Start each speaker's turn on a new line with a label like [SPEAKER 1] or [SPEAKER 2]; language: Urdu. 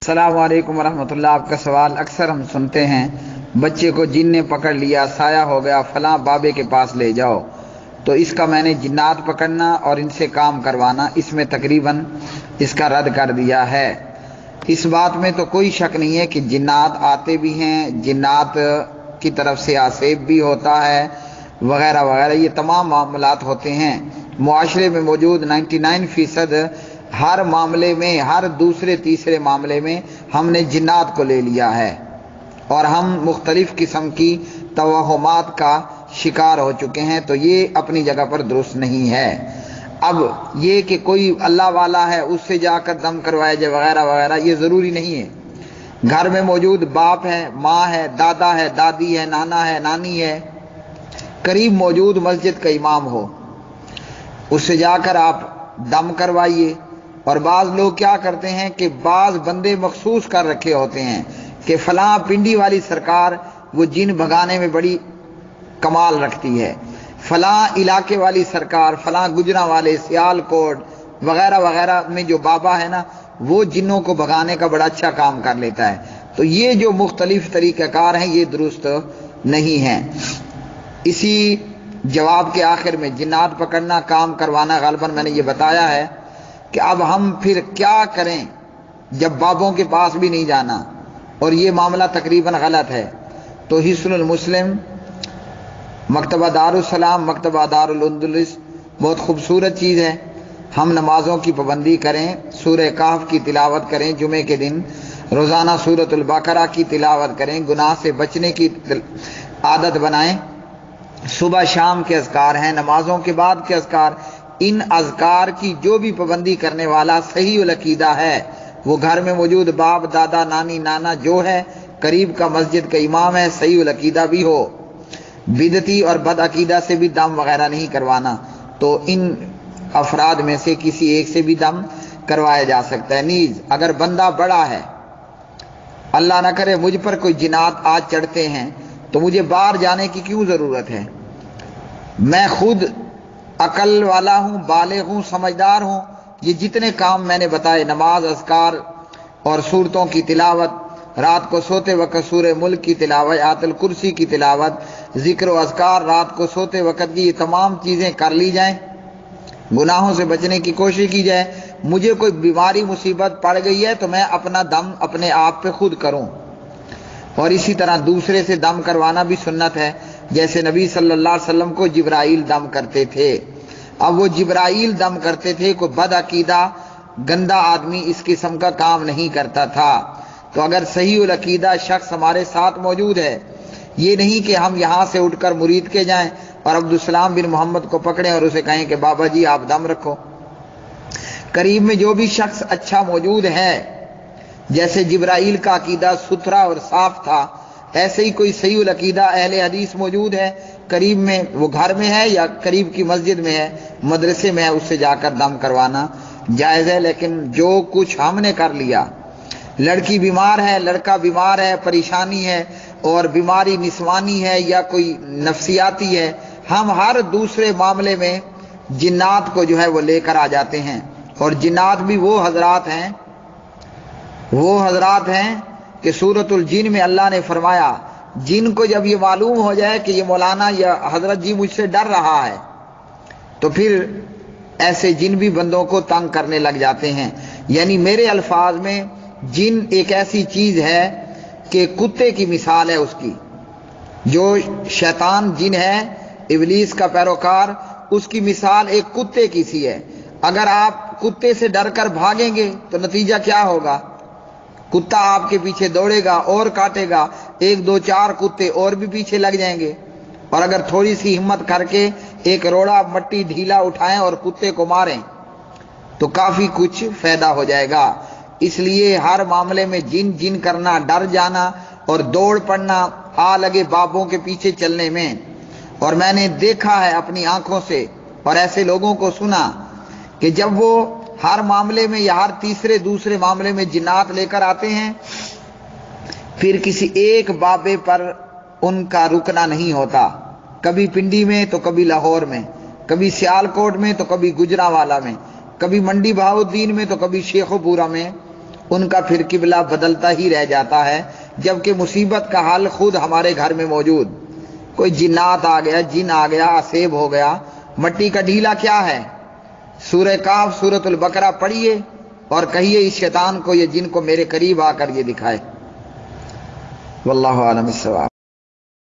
[SPEAKER 1] السلام علیکم ورحمۃ اللہ۔ آپ کا سوال اکثر ہم سنتے ہیں، بچے کو جن نے پکڑ لیا، سایہ ہو گیا، فلاں بابے کے پاس لے جاؤ۔ تو اس کا میں نے جنات پکڑنا اور ان سے کام کروانا، اس میں تقریباً اس کا رد کر دیا ہے۔ اس بات میں تو کوئی شک نہیں ہے کہ جنات آتے بھی ہیں، جنات کی طرف سے آسیب بھی ہوتا ہے وغیرہ وغیرہ، یہ تمام معاملات ہوتے ہیں۔ معاشرے میں موجود 99% ہر معاملے میں، ہر دوسرے تیسرے معاملے میں ہم نے جنات کو لے لیا ہے، اور ہم مختلف قسم کی توہمات کا شکار ہو چکے ہیں، تو یہ اپنی جگہ پر درست نہیں ہے۔ اب یہ کہ کوئی اللہ والا ہے اس سے جا کر دم کروایا جائے وغیرہ وغیرہ، یہ ضروری نہیں ہے۔ گھر میں موجود باپ ہے، ماں ہے، دادا ہے، دادی ہے، نانا ہے، نانی ہے، قریب موجود مسجد کا امام ہو، اس سے جا کر آپ دم کروائیے۔ اور بعض لوگ کیا کرتے ہیں کہ بعض بندے مخصوص کر رکھے ہوتے ہیں کہ فلاں پنڈی والی سرکار وہ جن بھگانے میں بڑی کمال رکھتی ہے، فلاں علاقے والی سرکار، فلاں گجرا والے، سیال کوٹ وغیرہ وغیرہ میں جو بابا ہے نا، وہ جنوں کو بھگانے کا بڑا اچھا کام کر لیتا ہے۔ تو یہ جو مختلف طریقہ کار ہیں یہ درست نہیں ہیں۔ اسی جواب کے آخر میں جنات پکڑنا، کام کروانا، غالباً میں نے یہ بتایا ہے کہ اب ہم پھر کیا کریں جب بابوں کے پاس بھی نہیں جانا اور یہ معاملہ تقریباً غلط ہے۔ تو حصن المسلم، مکتبہ دارالسلام، مکتبہ دارالاندلس بہت خوبصورت چیز ہے۔ ہم نمازوں کی پابندی کریں، سورہ کہف کی تلاوت کریں، جمعے کے دن روزانہ سورۃ البقرہ کی تلاوت کریں، گناہ سے بچنے کی عادت بنائیں۔ صبح شام کے اذکار ہیں، نمازوں کے بعد کے اذکار، ان اذکار کی جو بھی پابندی کرنے والا صحیح العقیدہ ہے، وہ گھر میں موجود باپ، دادا، نانی، نانا جو ہے، قریب کا مسجد کا امام ہے، صحیح العقیدہ بھی ہو، بدعتی اور بد عقیدہ سے بھی دم وغیرہ نہیں کروانا، تو ان افراد میں سے کسی ایک سے بھی دم کروایا جا سکتا ہے۔ نیز اگر بندہ بڑا ہے، اللہ نہ کرے مجھ پر کوئی جنات آج چڑھتے ہیں، تو مجھے باہر جانے کی کیوں ضرورت ہے؟ میں خود عقل والا ہوں، بالغ ہوں، سمجھدار ہوں۔ یہ جتنے کام میں نے بتائے، نماز، اذکار اور صورتوں کی تلاوت، رات کو سوتے وقت سورہ ملک کی تلاوت، آیت الکرسی کی تلاوت، ذکر و اذکار رات کو سوتے وقت کی، یہ تمام چیزیں کر لی جائیں، گناہوں سے بچنے کی کوشش کی جائے۔ مجھے کوئی بیماری مصیبت پڑ گئی ہے تو میں اپنا دم اپنے آپ پہ خود کروں، اور اسی طرح دوسرے سے دم کروانا بھی سنت ہے، جیسے نبی صلی اللہ علیہ وسلم کو جبرائیل دم کرتے تھے۔ اب وہ جبرائیل دم کرتے تھے، کوئی بد عقیدہ گندا آدمی اس قسم کا کام نہیں کرتا تھا۔ تو اگر صحیح العقیدہ شخص ہمارے ساتھ موجود ہے، یہ نہیں کہ ہم یہاں سے اٹھ کر مرید کے جائیں اور عبدالسلام بن محمد کو پکڑیں اور اسے کہیں کہ بابا جی آپ دم رکھو۔ قریب میں جو بھی شخص اچھا موجود ہے، جیسے جبرائیل کا عقیدہ ستھرا اور صاف تھا، ایسے ہی کوئی صحیح العقیدہ اہل حدیث موجود ہے قریب میں، وہ گھر میں ہے یا قریب کی مسجد میں ہے، مدرسے میں ہے، اس سے جا کر دم کروانا جائز ہے۔ لیکن جو کچھ ہم نے کر لیا، لڑکی بیمار ہے، لڑکا بیمار ہے، پریشانی ہے، اور بیماری نسوانی ہے یا کوئی نفسیاتی ہے، ہم ہر دوسرے معاملے میں جنات کو جو ہے وہ لے کر آ جاتے ہیں۔ اور جنات بھی وہ حضرات ہیں کہ سورۃ الجن میں اللہ نے فرمایا، جن کو جب یہ معلوم ہو جائے کہ یہ مولانا یا حضرت جی مجھ سے ڈر رہا ہے، تو پھر ایسے جن بھی بندوں کو تنگ کرنے لگ جاتے ہیں۔ یعنی میرے الفاظ میں جن ایک ایسی چیز ہے کہ کتے کی مثال ہے اس کی، جو شیطان جن ہے، ابلیس کا پیروکار، اس کی مثال ایک کتے کی سی ہے۔ اگر آپ کتے سے ڈر کر بھاگیں گے تو نتیجہ کیا ہوگا؟ کتا آپ کے پیچھے دوڑے گا اور کاٹے گا، 1 2 4 کتے اور بھی پیچھے لگ جائیں گے۔ اور اگر تھوڑی سی ہمت کر کے ایک روڑا مٹی ڈھیلا اٹھائیں اور کتے کو ماریں تو کافی کچھ فائدہ ہو جائے گا۔ اس لیے ہر معاملے میں جن کرنا، ڈر جانا اور دوڑ پڑنا، آ لگے بابوں کے پیچھے چلنے میں۔ اور میں نے دیکھا ہے اپنی آنکھوں سے اور ایسے لوگوں کو سنا کہ جب وہ ہر معاملے میں یا ہر تیسرے دوسرے معاملے میں جنات لے کر آتے ہیں، پھر کسی ایک بابے پر ان کا رکنا نہیں ہوتا، کبھی پنڈی میں تو کبھی لاہور میں، کبھی سیال کوٹ میں تو کبھی گجرانوالہ میں، کبھی منڈی بہاؤالدین میں تو کبھی شیخو پورہ میں، ان کا پھر قبلہ بدلتا ہی رہ جاتا ہے، جبکہ مصیبت کا حل خود ہمارے گھر میں موجود۔ کوئی جنات آ گیا، جن آ گیا، اسیب ہو گیا، مٹی کا ڈھیلا کیا ہے؟ سورہ کاف، سورۃ البقرہ پڑھیے اور کہیے اس شیطان کو، یہ جن کو میرے قریب آ کر یہ دکھائے۔ واللہ عالم الصواب۔